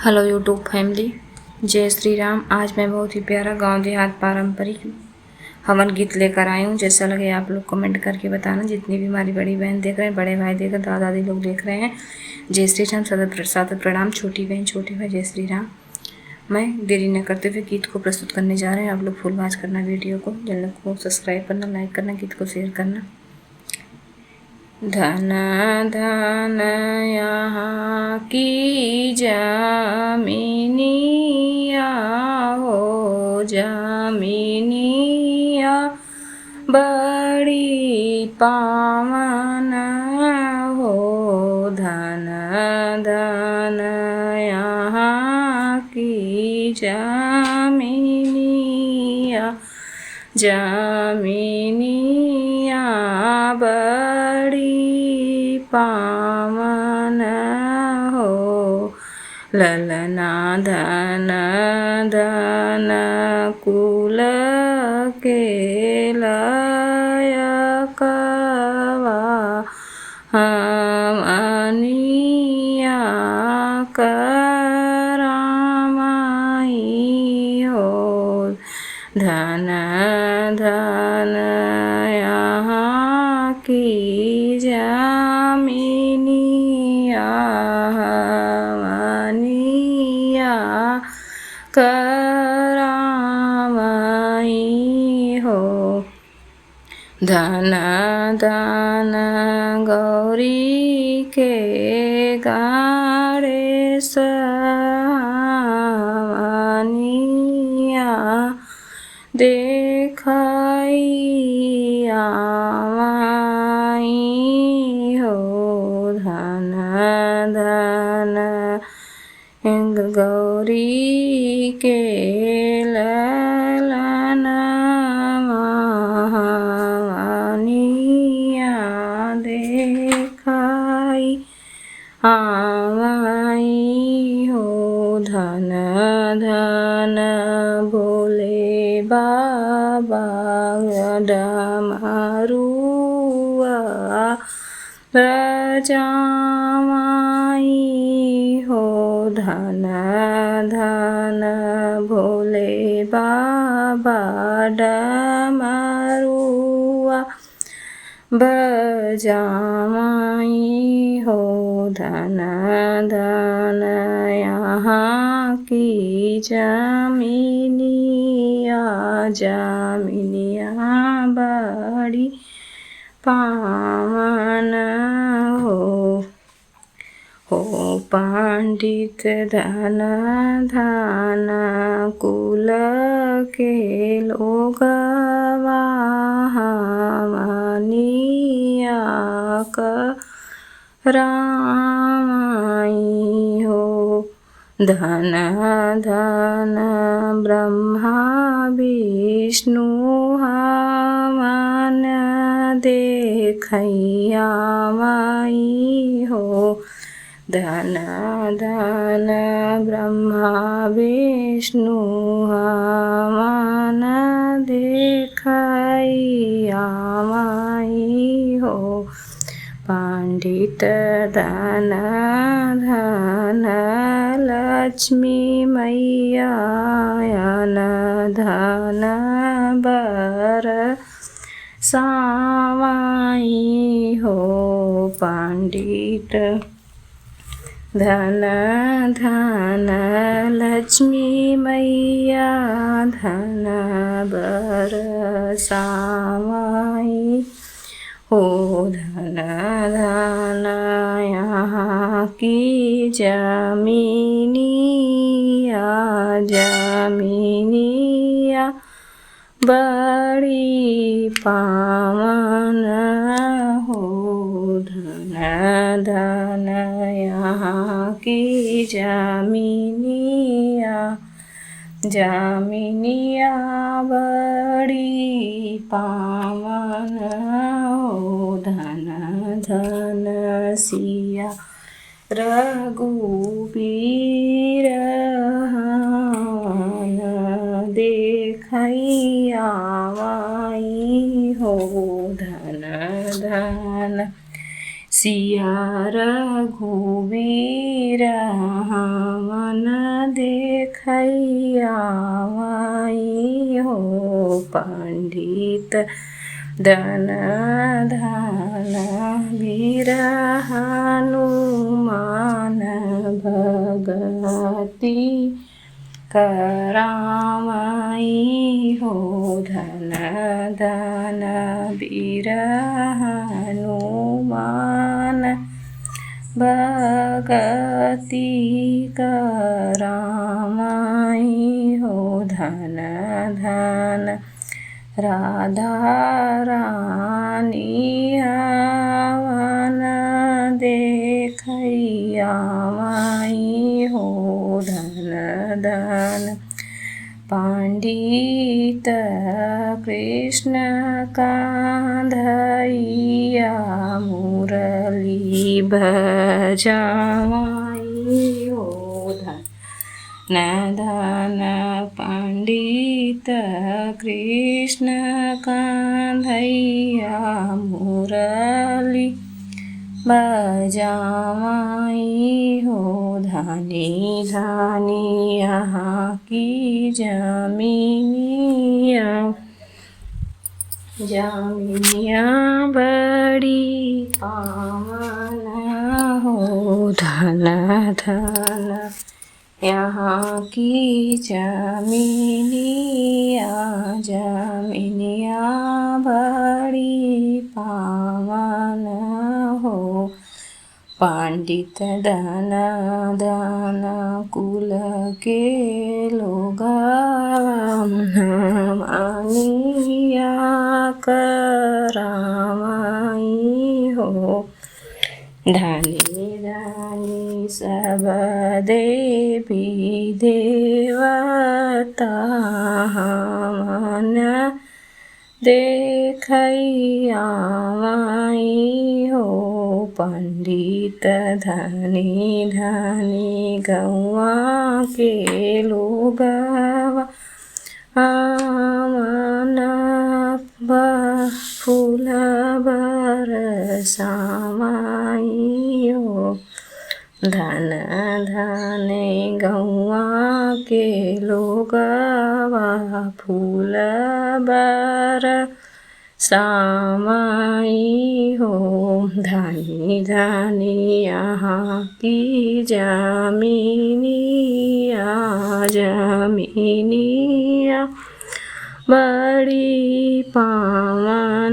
Hello YouTube family, जय श्री राम। आज मैं बहुत ही प्यारा गांव देहात पारंपरिक हवन गीत लेकर आई हूँ। जैसा लगे आप लोग कमेंट करके बताना। जितनी भी हमारी बड़ी बहन देख रहे हैं, बड़े भाई देख रहे हैं, दादा दादी लोग देख रहे हैं, जय श्री राम, सतत प्रणाम। छोटी बहन छोटे भाई, जय श्री राम। मैं देरी न करते हुए गीत को प्रस्तुत करने जा रहे हैं। आप लोग फुल वॉच करना वीडियो को, चैनल को सब्सक्राइब करना, लाइक करना, गीत को शेयर करना। धन धन यहाँ की जमीनिया हो, जमीनिया बड़ी पावन हो। धन धन यहाँ की जमीनिया, जमीनिया बड़ी पावन हो। ललना धन धन कुल के लायकवा, हमनिया करामाई हो। धन धन यहाँ की जमीनिया, हमनिया करामाई हो। धन धन गौरी के गाड़े हमनिया देखाई आमाई हो। धन धन गौरी के ललन हमनिया देखाई आमाई हो। धन धन भोले बाबा डमरुआ बजामाई हो। धन धन भोले बाबा डमरुआ बजामाई हो। धन धन यहाँ की जमीनिया, जमीनिया बड़ी पावन हो। पंडित धन धन कुल के लोगवा, हमनिया करामाई हो। धन धन ब्रह्मा विष्णु हवन देखैया माई हो। धन धन ब्रह्मा विष्णु हवन देखैया माई हो। पंडित धन धन लक्ष्मी मैया धन बर सामाई हो। पंडित धन धन लक्ष्मी मैया धन बर सामाई हो। धन धन यहाँ की जमीनिया, जमीनिया बड़ी पावन हो। धन धन यहाँ की जमीनिया, जमीनिया बड़ी पावन हो। धन धन सिया रघुबीर हवन देखैया माई हो। धन धन सिया रघुबीर हवन देखैया माई हो पंडित दन धन वीर हनुमान भगति करामाई हो धन धन वीर हनुमान भगति करामाई हो धन धन राधा रानी हवन देखैया माई हो धन धन पंडित कृष्ण कान्हैया मुरली बजावाई हो धन धन पंडित कृष्ण कान्हैया मुरली बजावाई हो धनी धनी यहाँ की जमीनिया बड़ी पावन हो धन धन यहाँ की जमीनिया बड़ी पावन हो पंडित दन दन कुल के लोग मानिया करामाई हो धनी धनी सब देवी देवता मन देखैया माई हो पंडित धनी धनी गौआ के लोगवा आमन फूल बरसामाई हो धन धन गौआ के लोगवा फूल बरसामाई हो धनी धनी यहाँ की जमीनिया बड़ी पावन